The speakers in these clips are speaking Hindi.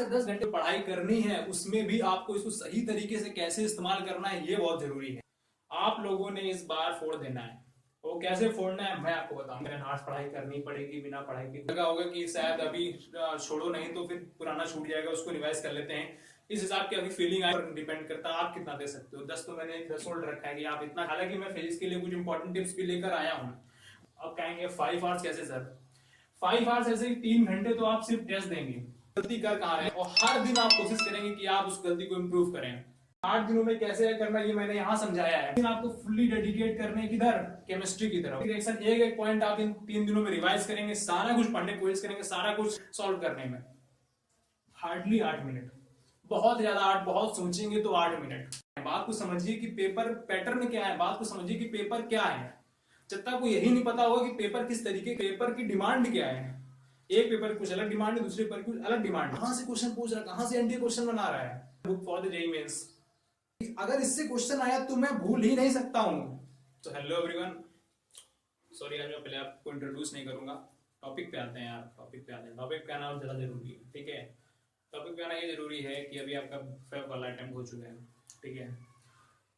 से 10 घंटे पढ़ाई करनी है, उसमें भी आपको इसको सही तरीके से कैसे इस्तेमाल करना है ये बहुत जरूरी है। आप लोगों ने इस बार फोड़ देना है। वो कैसे फोड़ना है मैं आपको बताऊंगा। मेरे नाश पढ़ाई करनी पड़ेगी, बिना पढ़ाई के लगा होगा कि शायद अभी छोड़ो नहीं तो फिर पुराना छूट जाएगा, उसको रिवाइज कर लेते हैं। इस हिसाब की अभी फीलिंग आए पर डिपेंड करता है आप कितना दे सकते हो। 10 तो मैंने एक थ्रेशोल्ड रखा है कि आप इतना। हालांकि मैं फिजिक्स के लिए कुछ इंपॉर्टेंट टिप्स भी लेकर आया हूँ। अब कहेंगे 5 आवर्स कैसे सर? 5 आवर्स ऐसे ही 3 घंटे तो आप सिर्फ टेस्ट देंगे, गलती कर कहाँ रहे हैं, और हर दिन आप कोशिश करेंगे कि आप उस गलती को इंप्रूव करें। 8 दिनों में कैसे करना ये मैंने यहाँ समझाया है। लेकिन आपको फुल्ली डेडिकेट करने किधर, केमिस्ट्री की तरफ। रिएक्शन एक एक पॉइंट आप इन 3 दिनों में रिवाइज करेंगे, सारा कुछ पढ़ने की कोशिश करेंगे, सारा कुछ सॉल्व करने में हार्डली 8 मिनट, बहुत ज्यादा 8, बहुत सोचेंगे तो 8 मिनट। बात को समझिए कि पेपर पैटर्न क्या है, बात को समझिए कि पेपर क्या है। जब तक को यही नहीं पता होगा कि पेपर किस तरीके, पेपर की डिमांड क्या है, एक पेपर कुछ अलग डिमांड है, दूसरे पेपर कुछ अलग डिमांड, कहां से क्वेश्चन पूछ रहा है, कहां से एनडीए क्वेश्चन बना रहा है। Book for the JEE mains, अगर इससे क्वेश्चन आया तो मैं भूल ही नहीं सकता हूं। तो हेलो एवरीवन, सॉरी आज मैं पहले आपको इंट्रोड्यूस नहीं करूंगा, टॉपिक पे आते हैं यार। टॉपिक पे आते हैं, टॉपिक पे आना ज्यादा जरूरी है, ठीक है। टॉपिक पे आना ये जरूरी है कि अभी आपका फेब वाला अटेम्प्ट हो चुका है, ठीक है।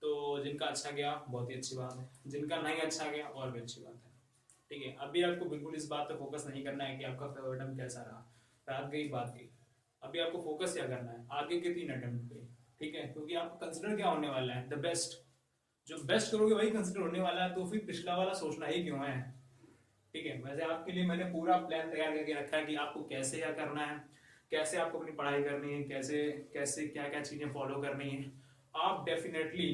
तो जिनका अच्छा गया बहुत ही अच्छी बात है, जिनका नहीं अच्छा गया और भी अच्छी बात है, ठीक है। अभी आपको बिल्कुल इस बात पे फोकस नहीं करना है कि आपका फेब अटेम्प्ट कैसा रहा, रात गई बात गई। अभी आपको फोकस क्या करना है आगे के 3 अटेम्प्ट पे, ठीक है। क्योंकि आपका कंसिडर क्या होने वाला है, द बेस्ट। जो बेस्ट करोगे वही कंसिडर होने वाला है, तो फिर पिछला वाला सोचना ही क्यों है, ठीक है। वैसे आपके लिए मैंने पूरा प्लान तैयार करके रखा है कि आपको कैसे क्या करना है, कैसे आपको अपनी पढ़ाई करनी है, कैसे कैसे क्या क्या चीजें फॉलो करनी है। आप डेफिनेटली,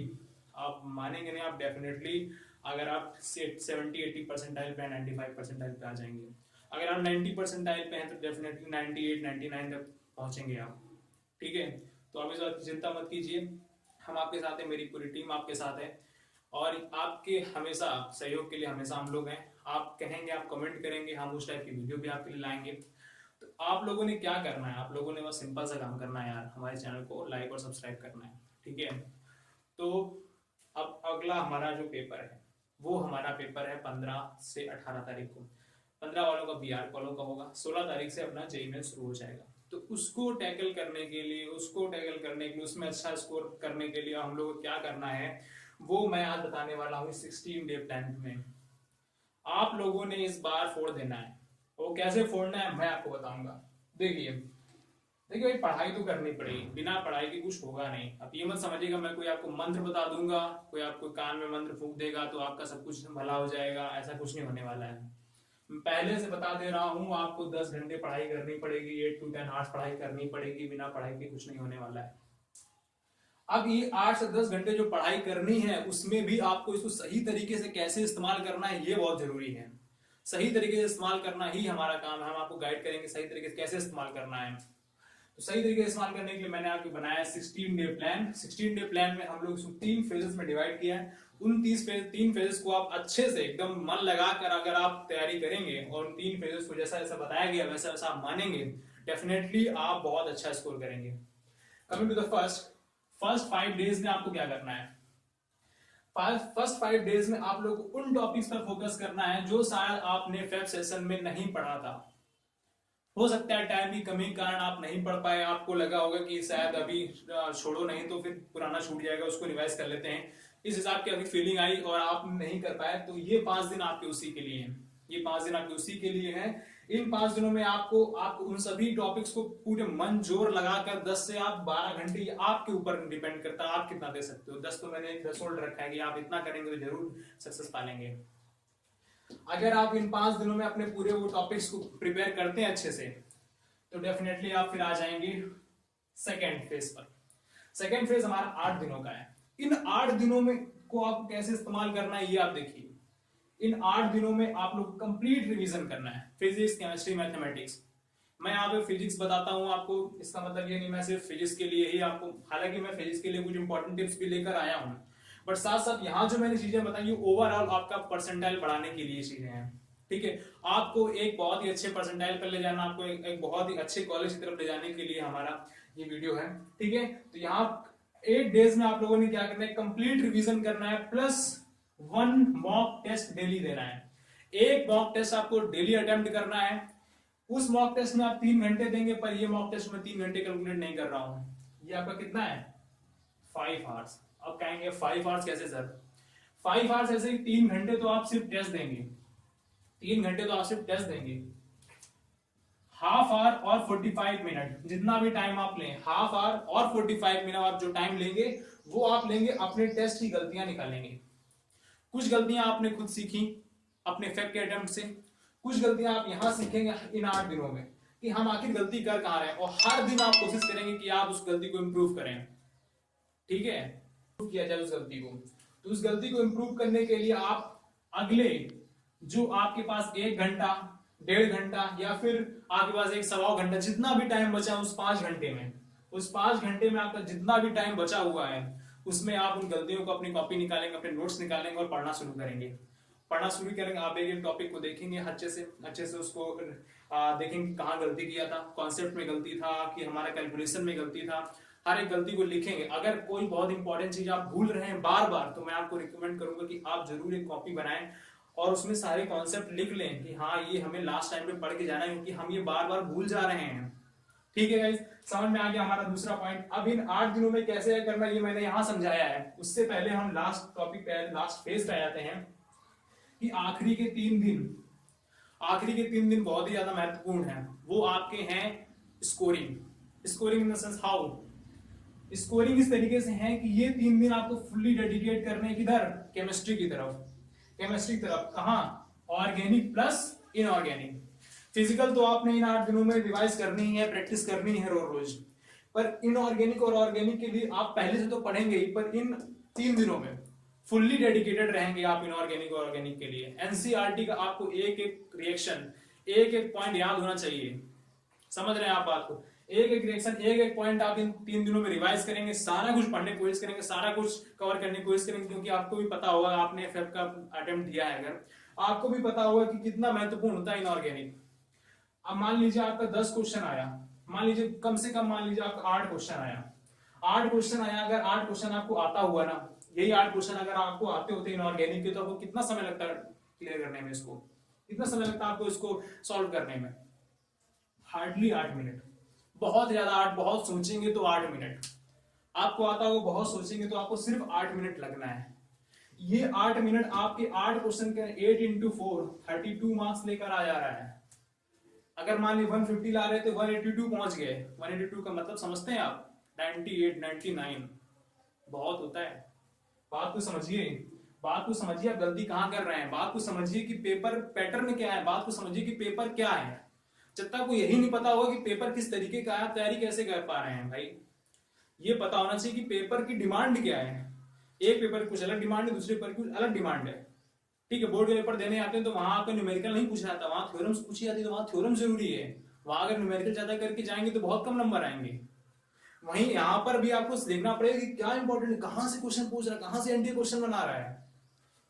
आप मानेंगे नहीं, आप डेफिनेटली अगर आप 70-80 परसेंटाइल पे 95 परसेंटाइल पे आ जाएंगे। अगर आप 90 परसेंटाइल पे हैं तो डेफिनेटली 98-99 तक पहुंचेंगे आप, ठीक है। तो आप इस बात की चिंता मत कीजिए, हम आपके साथ हैं, मेरी पूरी टीम आपके साथ है, और आपके हमेशा सहयोग के लिए हमेशा हम लोग हैं। आप कहेंगे, आप कमेंट करेंगे, हम उस टाइप की वीडियो भी आपके लिए लाएंगे। तो आप लोगों ने क्या करना है, आप लोगों ने बस सिंपल सा काम करना है यार, हमारे चैनल को लाइक और सब्सक्राइब करना है, ठीक है। तो अब अगला हमारा जो पेपर है वो हमारा पेपर है 15 से 18 तारीख को। 15 वालों का बीआर वालों का होगा, 16 तारीख से अपना जेईई मेंस शुरू हो जाएगा। तो उसको टैकल करने के लिए, उसमें अच्छा स्कोर करने के लिए हम लोग को क्या करना है वो मैं आज बताने वाला हूँ। 16 डे प्लान में आप लोगों ने इस बार फोड़ देना है। वो कैसे फोड़ना है मैं आपको बताऊंगा। देखिए भाई, पढ़ाई तो करनी पड़ेगी, बिना पढ़ाई के कुछ होगा नहीं। अब ये मत समझिएगा मैं कोई आपको मंत्र बता दूंगा, कोई आपको कान में मंत्र फूंक देगा तो आपका सब कुछ भला हो जाएगा, ऐसा कुछ नहीं होने वाला है। मैं पहले से बता दे रहा हूँ, आपको 10 घंटे पढ़ाई करनी पड़ेगी, 8 to 10 आवर्स पढ़ाई करनी पड़ेगी, बिना पढ़ाई के कुछ नहीं होने वाला है। अब ये 8 से 10 घंटे जो पढ़ाई करनी है उसमें भी आपको इसको सही तरीके से कैसे इस्तेमाल करना है ये बहुत जरूरी है। सही तरीके से इस्तेमाल करना ही हमारा काम है, हम आपको गाइड करेंगे सही तरीके से कैसे इस्तेमाल करना है। तो सही तरीके से इस्तेमाल करने के लिए मैंने आपको बनाया 16 डे प्लान। 16 डे प्लान में हम लोग इसको 3 फेजेस में डिवाइड किया है। उन 3 फेजेस को आप अच्छे से एकदम मन लगाकर अगर आप तैयारी करेंगे और उन 3 फेजेस को जैसा जैसा बताया गया वैसा वैसा आप मानेंगे, डेफिनेटली आप बहुत अच्छा स्कोर करेंगे। Coming to the first 5 days में आपको क्या करना है। फर्स्ट 5 डेज में आप लोग उन टॉपिक्स पर फोकस करना है जो शायद आपने फेब सेशन में नहीं पढ़ा था। हो सकता है टाइम की कमी के कारण आप नहीं पढ़ पाए, आपको लगा होगा कि शायद अभी छोड़ो नहीं तो फिर पुराना छूट जाएगा, उसको रिवाइज कर लेते हैं। इस हिसाब की अभी फीलिंग आई और आप नहीं कर पाए, तो ये 5 दिन आपके उसी के लिए हैं। ये 5 दिन आपके उसी के लिए हैं। इन 5 दिनों में आपको उन सभी टॉपिक्स को पूरे मन जोर लगाकर 10 से आप 12 घंटे, आपके ऊपर डिपेंड करता है आप कितना दे सकते हो। 10 तो मैंने एक थ्रेशोल्ड रखा है कि आप इतना करेंगे तो जरूर सक्सेस पालेंगे। अगर आप इन 5 दिनों में अपने पूरे वो टॉपिक्स को प्रिपेयर करते हैं अच्छे से तो डेफिनेटली आप फिर आ जाएंगे सेकेंड फेज पर। सेकेंड फेज हमारा 8 दिनों का है। इन 8 दिनों में को आपको कैसे इस्तेमाल करना है ये आप देखिए। इन 8 दिनों में आप लोग कंप्लीट रिवीजन करना है, फिजिक्स, केमिस्ट्री, मैथमेटिक्स। मैं यहाँ पे फिजिक्स बताता हूँ आपको, इसका मतलब ये नहीं मैं सिर्फ फिजिक्स के लिए ही आपको, हालांकि मैं फिजिक्स के लिए कुछ इंपॉर्टेंट टिप्स भी लेकर आया हूँ, बट साथ साथ यहाँ जो मैंने चीजें बताई ओवरऑल आपका परसेंटाइल बढ़ाने के लिए चीजें हैं, ठीक है। आपको एक बहुत ही अच्छे परसेंटाइल पर ले जाना, आपको एक बहुत ही अच्छे कॉलेज की तरफ ले जाने के लिए हमारा ये वीडियो है, ठीक है। तो यहाँ 8 डेज में आप लोगों ने क्या करना है, कंप्लीट रिवीजन करना है, प्लस 1 मॉक टेस्ट डेली देना है। एक मॉक टेस्ट आपको डेली अटेम्प्ट करना है। उस मॉक टेस्ट में आप 3 घंटे देंगे, पर ये मॉक टेस्ट में 3 घंटे कैलकुलेट नहीं कर रहा हूं, ये आपका कितना है 5 आवर्स। अब कहेंगे 5 आवर्स कैसे सर? 5 आवर्स ऐसे ही 3 घंटे तो आप सिर्फ टेस्ट देंगे, 3 घंटे तो आप सिर्फ टेस्ट देंगे। हाफ आवर और 45 मिनट जितना भी टाइम आप लें, हाफ आवर और 45 मिनट आप जो टाइम लेंगे वो आप लेंगे अपने टेस्ट की गलतियां निकालेंगे। कुछ गलतियां आपने खुद सीखी अपने फैक्ट के अटेम्प्ट से, कुछ गलतियां आप यहां सीखेंगे इन 8 दिनों में कि हम आखिर गलती कर कहां रहे हैं, और हर दिन आप कोशिश करेंगे कि आप उस गलती को इंप्रूव करें। ठीक है, इंप्रूव किया जाए उस गलती को। तो उस गलती को इंप्रूव करने के लिए आप अगले जो आपके पास 1 घंटा, 1.5 घंटा या फिर आपके पास 1 सवा घंटा, जितना भी टाइम बचा उस 5 घंटे में, उस 5 घंटे में आपका जितना भी टाइम बचा हुआ है उसमें आप उन गलतियों को अपनी कॉपी निकालेंगे, अपने नोट्स निकालेंगे और पढ़ना शुरू करेंगे। पढ़ना शुरू करेंगे, आप एक टॉपिक को देखेंगे अच्छे से उसको देखेंगे कहाँ गलती किया था, कॉन्सेप्ट में गलती था कि हमारा कैलकुलेशन में गलती था, हर एक गलती को लिखेंगे। अगर कोई बहुत इंपॉर्टेंट चीज आप भूल रहे हैं बार बार, तो मैं आपको रिकमेंड करूंगा कि आप जरूर एक कॉपी बनाएं और उसमें सारे कॉन्सेप्ट लिख लें कि हाँ ये हमें लास्ट टाइम पे पढ़ के जाना है, क्योंकि हम ये बार बार भूल जा रहे हैं। ठीक है गाइस, समझ में आ गया हमारा दूसरा पॉइंट। अब इन 8 दिनों में कैसे करना ये मैंने यहां समझाया है। उससे पहले हम लास्ट टॉपिक पे, लास्ट फेज पे आ जाते हैं कि आखिरी के 3 दिन बहुत ही ज्यादा महत्वपूर्ण है। वो आपके हैं scoring in the sense how. Scoring इस तरीके से है कि ये 3 दिन आपको फुल्ली डेडिकेट करने किधर, केमिस्ट्री की तरफ। कहां, ऑर्गेनिक प्लस इनऑर्गेनिक। फिजिकल तो आपने इन 8 दिनों में रिवाइज करनी है, प्रैक्टिस करनी है रोज, पर इनऑर्गेनिक और ऑर्गेनिक के लिए आप पहले से तो पढ़ेंगे ही, पर इन 3 दिनों में फुल्ली डेडिकेटेड रहेंगे आप इनऑर्गेनिक और ऑर्गेनिक के लिए। एनसीईआरटी का आपको एक एक रिएक्शन, एक एक पॉइंट याद होना चाहिए। समझ रहे हैं आप बात को? एक एक रिएक्शन, एक एक पॉइंट आप इन 3 दिनों में रिवाइज करेंगे, सारा कुछ पढ़ने की कोशिश करेंगे, सारा कुछ कवर करने की कोशिश करेंगे, क्योंकि आपको भी पता होगा, आपने एफएफ का अटेम्प्ट दिया है अगर, आपको भी पता होगा कि कितना महत्वपूर्ण होता है इनऑर्गेनिक। अब मान लीजिए आपका 10 क्वेश्चन आया, मान लीजिए कम से कम मान लीजिए आपका 8 क्वेश्चन आया, 8 क्वेश्चन आया, अगर 8 क्वेश्चन आपको आता हुआ ना, यही 8 क्वेश्चन अगर आपको आते होते इनऑर्गेनिक के, तो आपको कितना समय लगता है क्लियर करने में इसको, कितना समय लगता है आपको इसको सॉल्व करने में? हार्डली 8 मिनट, बहुत ज्यादा 8, बहुत सोचेंगे तो 8 मिनट आपको आता होगा, बहुत सोचेंगे तो आपको सिर्फ 8 मिनट लगना है। ये 8 मिनट आपके 8 क्वेश्चन के 8 into 4 32 मार्क्स लेकर आ जा रहा है। अगर मान ली 150 ला रहे थे, 182 पहुंच गए। 182 का मतलब समझते हैं आप? 98, 99 बहुत होता है। बात को समझिए, आप गलती कहां कर रहे हैं, बात को समझिए कि पेपर पैटर्न क्या है, बात को समझिए कि पेपर क्या है। जब तक आपको यही नहीं पता होगा कि पेपर किस तरीके का है, आप तैयारी कैसे कर पा रहे हैं भाई? ये पता होना चाहिए कि पेपर की डिमांड क्या है। एक पेपर की कुछ अलग डिमांड है, दूसरे पेपर की कुछ अलग डिमांड है। ठीक है, बोर्ड के पेपर देने आते हैं तो वहां आपको न्यूमेरिकल नहीं पूछा जाता, वहां थ्योरम्स पूछी जाती है, तो वहां थ्योरम जरूरी है। वहां अगर न्यूमेरिकल ज्यादा करके जाएंगे तो बहुत कम नंबर आएंगे। वहीं यहाँ पर भी आपको देखना पड़ेगा कि क्या इंपॉर्टेंट है, कहां से क्वेश्चन पूछ रहा है, कहां से एनडीए क्वेश्चन बना रहा है।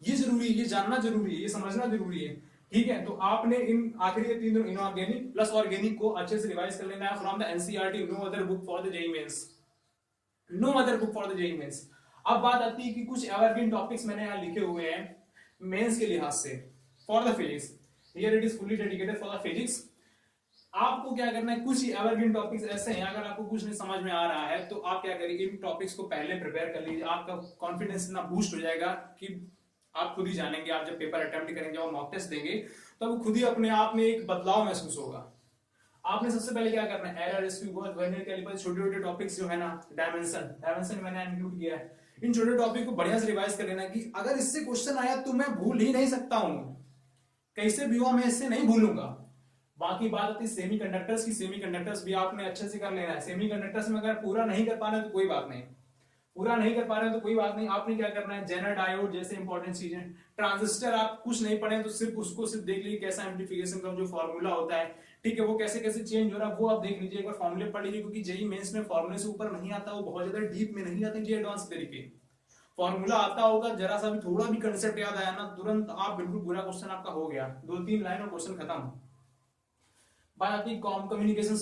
ये जरूरी है, ये जानना जरूरी है, ये समझना जरूरी है। ठीक है, तो आपने इन आखिरी के 3 दिन इनऑर्गेनिक प्लस ऑर्गेनिक को अच्छे से रिवाइज कर लेना है from the NCERT, no other book for the JEE mains, no other book for the JEE mains. अब बात आती है कि कुछ एवरग्रीन टॉपिक्स मैंने यहाँ लिखे हुए हैं मेंस के लिहाज से for the physics. Here it is fully dedicated for the physics. आपको क्या करना है, कुछ एवरग्रीन टॉपिक्स ऐसे हैं, अगर आपको कुछ नहीं समझ में आ रहा है तो आप क्या करिए, इन टॉपिक्स को पहले प्रिपेयर कर लीजिए। आपका कॉन्फिडेंस इतना बूस्ट हो जाएगा कि आप खुद ही जानेंगे, आप जब पेपर अटेम्प्ट करेंगे, जब मॉक टेस्ट देंगे, तो आपको खुद ही अपने आप में एक बदलाव महसूस होगा। आपने सबसे पहले क्या करना है, एरर, स्क्यू, वर्नियर कैलिपर, छोटे-छोटे टॉपिक्स जो है ना, डायमेंशन मैंने इंक्लूड किया है। इन छोटे टॉपिक को बढ़िया से रिवाइज कर लेना कि अगर इससे क्वेश्चन आया तो मैं भूल ही नहीं सकता हूं, कैसे भी हुआ मैं इससे नहीं भूलूंगा। बाकी बात आती है सेमीकंडक्टर्स की, सेमीकंडक्टर्स भी आपने अच्छे से कर लेना है। सेमीकंडक्टर्स में अगर पूरा नहीं कर पा रहे तो कोई बात नहीं, आपने क्या करना है, जेनर डायोड जैसे इंपॉर्टेंट चीजें, ट्रांजिस्टर आप कुछ नहीं पढ़े तो सिर्फ उसको देख लीजिए, कैसा एम्प्लीफिकेशन का जो फॉर्मूला होता है, ठीक है, वो कैसे कैसे चेंज हो रहा है वो आप देख लीजिए, एक बार फॉर्मूले पढ़ लीजिए, क्योंकि जेईई मेंस में फॉर्मूले से ऊपर नहीं आता, वो बहुत ज्यादा डीप में नहीं जाते, एडवांस तरीके। फॉर्मूला आता होगा, जरा सा भी थोड़ा भी कंसेप्ट याद आया ना, तुरंत आप बिल्कुल पूरा क्वेश्चन आपका हो गया, 2-3 लाइन और क्वेश्चन खत्म। बात आती है कम्युनिकेशन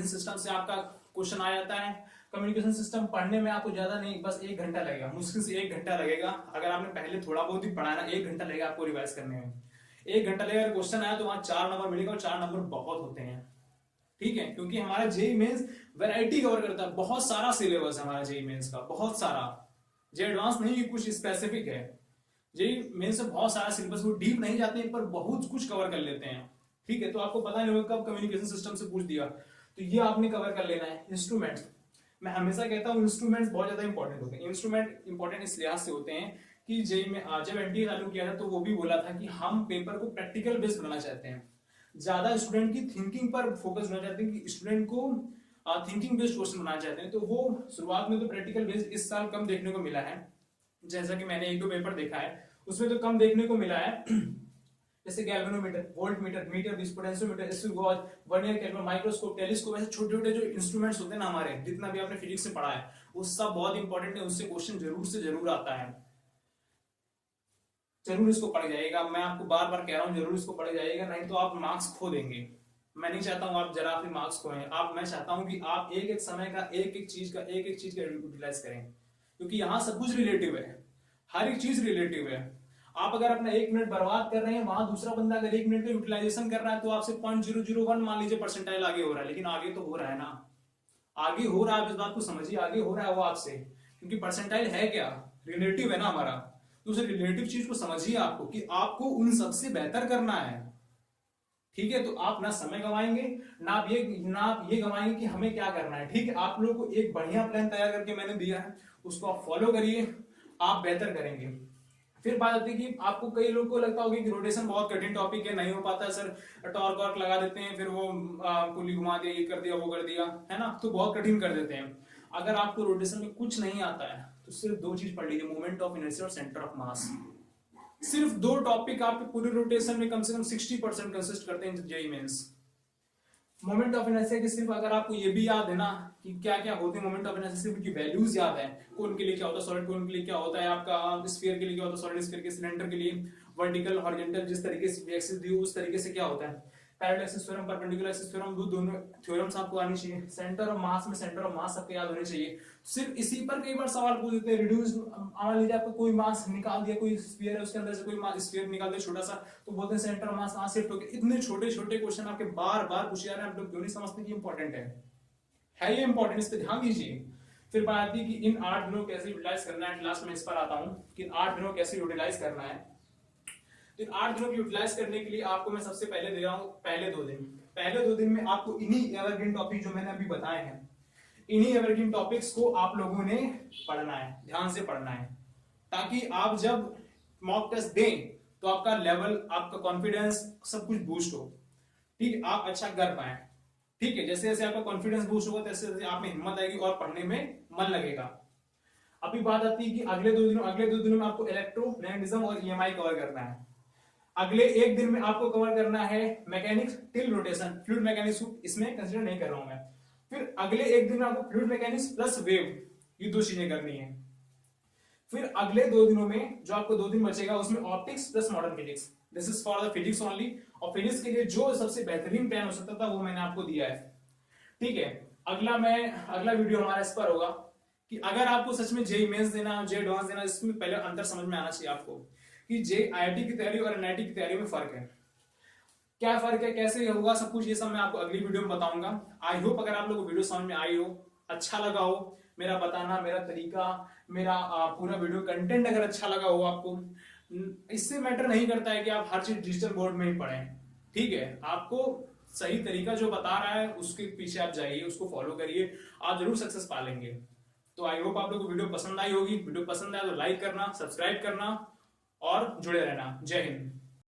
सिस्टम से आपका क्वेश्चन आ जाता है। कम्युनिकेशन सिस्टम पढ़ने में आपको ज्यादा नहीं, बस 1 घंटा लगेगा, मुश्किल से 1 घंटा लगेगा। अगर आपने पहले थोड़ा बहुत ही पढ़ा ना, 1 घंटा लगेगा आपको रिवाइज करने में। 1 घंटा लगेगा, क्वेश्चन आया तो वहां 4 नंबर मिलेगा, और 4 नंबर बहुत होते हैं। ठीक है, क्योंकि हमारा जेई मेंस वैरायटी कवर करता है, बहुत सारा सिलेबस है हमारा जेई मेंस का, बहुत सारा। जे एडवांस नहीं, कुछ स्पेसिफिक है। जेई मेंस में बहुत सारा सिलेबस, वो डीप नहीं जाते हैं पर बहुत कुछ कवर कर लेते हैं। ठीक है, तो आपको पता नहीं होगा कब कम्युनिकेशन सिस्टम से पूछ दिया, तो ये आपने कवर कर लेना है। इंस्ट्रूमेंट्स, मैं हमेशा कहता हूँ इंस्ट्रूमेंट्स बहुत ज्यादा इंपॉर्टेंट होते हैं। इंस्ट्रूमेंट इंपॉर्टेंट इस लिहाज से होते हैं कि जेई में जब एनटीए चालू किया था तो वो भी बोला था कि हम पेपर को प्रैक्टिकल बेस्ड बनाना चाहते हैं, ज्यादा स्टूडेंट की थिंकिंग पर फोकस होना चाहते हैं, कि स्टूडेंट को थिंकिंग बेस्ड क्वेश्चन बनाना चाहते हैं। तो वो शुरुआत में तो प्रैक्टिकल बेस्ड इस साल कम देखने को मिला है, जैसा कि मैंने 1-2 पेपर देखा है उसमें तो कम देखने को मिला है। जैसे galvanometer, volt meter, meter, potentiometer, gauge, vernier caliper, microscope, telescope, ऐसे छोटे छोटे जो इंस्ट्रूमेंट्स होते हैं ना हमारे, जितना भी आपने फिजिक्स से पढ़ा है वो सब बहुत इंपॉर्टेंट है, उससे क्वेश्चन जरूर से जरूर आता है। जरूर इसको पढ़ जाइएगा, मैं आपको बार बार कह रहा हूँ जरूर इसको पढ़ जाइएगा, नहीं तो आप मार्क्स खो देंगे। मैं नहीं चाहता हूँ आप जरा भी मार्क्स खोएं, मैं चाहता हूँ कि आप एक एक समय का एक एक चीज का यूटिलाइज करें, क्योंकि यहाँ सब कुछ रिलेटिव है, हर एक चीज रिलेटिव है। आप अगर अपना 1 मिनट बर्बाद कर रहे हैं, वहां दूसरा बंदा अगर 1 मिनट का यूटिलाइजेशन कर रहा है तो आपसे 0.001 मान लीजिए परसेंटाइल आगे हो रहा है, लेकिन आगे तो हो रहा है ना, आगे हो रहा है, आप इस बात को समझिए, आगे हो रहा है वो आपसे, क्योंकि परसेंटाइल है क्या, रिलेटिव है ना हमारा। तो उस रिलेटिव चीज को समझिए आपको, कि आपको उन सबसे बेहतर करना है। ठीक है, तो आप ना समय गवाएंगे, ना आप ये गवाएंगे कि हमें क्या करना है। ठीक है, आप लोगों को एक बढ़िया प्लान तैयार करके मैंने दिया है, उसको आप फॉलो करिए, आप बेहतर करेंगे। फिर बात आती है कि आपको, कई लोगों को लगता होगा कि रोटेशन बहुत कठिन टॉपिक है, नहीं हो पाता है सर, टॉर्क वॉर्क लगा देते हैं, फिर वो पुली घुमा दिया, ये कर दिया, वो कर दिया, है ना, तो बहुत कठिन कर देते हैं। अगर आपको रोटेशन में कुछ नहीं आता है तो सिर्फ 2 चीज पढ़ लीजिए, मोमेंट ऑफ इनर्शिया और सेंटर ऑफ मास। सिर्फ 2 टॉपिक आपके पूरे रोटेशन में कम से कम 60% कंसिस्ट करते हैं JEE mains. Moment of inertia की सिर्फ अगर आपको ये भी याद है ना कि क्या क्या होते हैं मोमेंट ऑफ इनर्शिया, सिर्फ की वैल्यूज याद है, कौन के लिए क्या होता है, सॉलिड कौन के लिए क्या होता है, आपका स्फीयर के लिए क्या होता है, सॉलिड स्फीयर के, सिलेंडर के लिए वर्टिकल हॉरिजॉन्टल, जिस तरीके से एक्सिस दी उस तरीके से क्या होता है, parallel axis theorem, perpendicular axis theorem, दोनों थ्योरम्स आपको आनी चाहिए। सेंटर ऑफ मास में सेंटर ऑफ मास सबको याद होने चाहिए। सिर्फ इसी पर कई बार सवाल पूछ देते हैं, रिड्यूस, मान लीजिए आपको कोई मास निकाल दिया, कोई स्फीयर है उसके अंदर से कोई मास स्फीयर निकाल दिया छोटा सा, तो बोलते हैं सेंटर ऑफ मास कहां शिफ्ट हो गया। इतने छोटे छोटे क्वेश्चन आपके बार बार पूछे जा रहे हैं, आप लोग क्यों नहीं समझते कि इंपॉर्टेंट है ये इंपॉर्टेंट, इस पे ध्यान दीजिए। फिर बात आती है कि इन 8 दिनों कैसे यूटिलाइज करना है, लास्ट में इस पर आता हूं कि इन 8 दिनों कैसे यूटिलाइज करना है। तो इन 8 दिनों को यूटिलाइज करने के लिए आपको मैं सबसे पहले दे रहा हूं पहले 2 दिन में आपको इन्हीं एवरग्रीन टॉपिक जो मैंने अभी बताए हैं, इन्हीं एवरग्रीन टॉपिक्स को आप लोगों ने पढ़ना है, ध्यान से पढ़ना है, ताकि आप जब मॉक टेस्ट दें तो आपका लेवल, आपका कॉन्फिडेंस सब कुछ बूस्ट हो। ठीक है, आप अच्छा कर पाए। ठीक है, जैसे जैसे आपका कॉन्फिडेंस बूस्ट होगा तैसे तैसे आप में हिम्मत आएगी और पढ़ने में मन लगेगा। अभी बात आती है कि अगले दो दिनों में आपको इलेक्ट्रोमैग्नेटिज्म और ईएमआई कवर करना है। अगले 1 दिन में आपको कवर करना है mechanics till rotation, fluid mechanics इसमें कंसीडर नहीं कर रहा हूं मैं। फिर अगले 1 दिन में आपको फ्लूइड मैकेनिक्स प्लस वेव, ये 2 चीजें करनी है। फिर अगले 2 दिनों में जो आपको 2 दिन बचेगा उसमें optics plus modern physics, this is for the physics only. और फिजिक्स के लिए जो सबसे बेहतरीन प्लान हो सकता था वो मैंने आपको दिया है। ठीक है, अगला वीडियो हमारा इस पर होगा कि अगर आपको सच में जेईई मेंस देना, जेईई एडवांस देना, इसमें पहले अंतर समझ में आना चाहिए आपको कि जेईई आईआईटी की तैयारी और एनआईटी की तैयारी में फर्क है, क्या फर्क है, कैसे होगा, सब कुछ ये सब मैं आपको अगली वीडियो में बताऊंगा। आई होप अगर आप लोगों को वीडियो समझ में आई हो, अच्छा लगा हो, मेरा बताना, मेरा तरीका, मेरा पूरा वीडियो कंटेंट अगर अच्छा लगा हो आपको, इससे मैटर नहीं करता है कि आप हर चीज डिजिटल बोर्ड में ही पढ़ें। ठीक है, आपको सही तरीका जो बता रहा है उसके पीछे आप जाइए, उसको फॉलो करिए, आप जरूर सक्सेस पा लेंगे। तो आई होप आप लोगों को वीडियो पसंद आई होगी। वीडियो पसंद आया तो लाइक करना, सब्सक्राइब करना और जुड़े रहना। जय हिंद।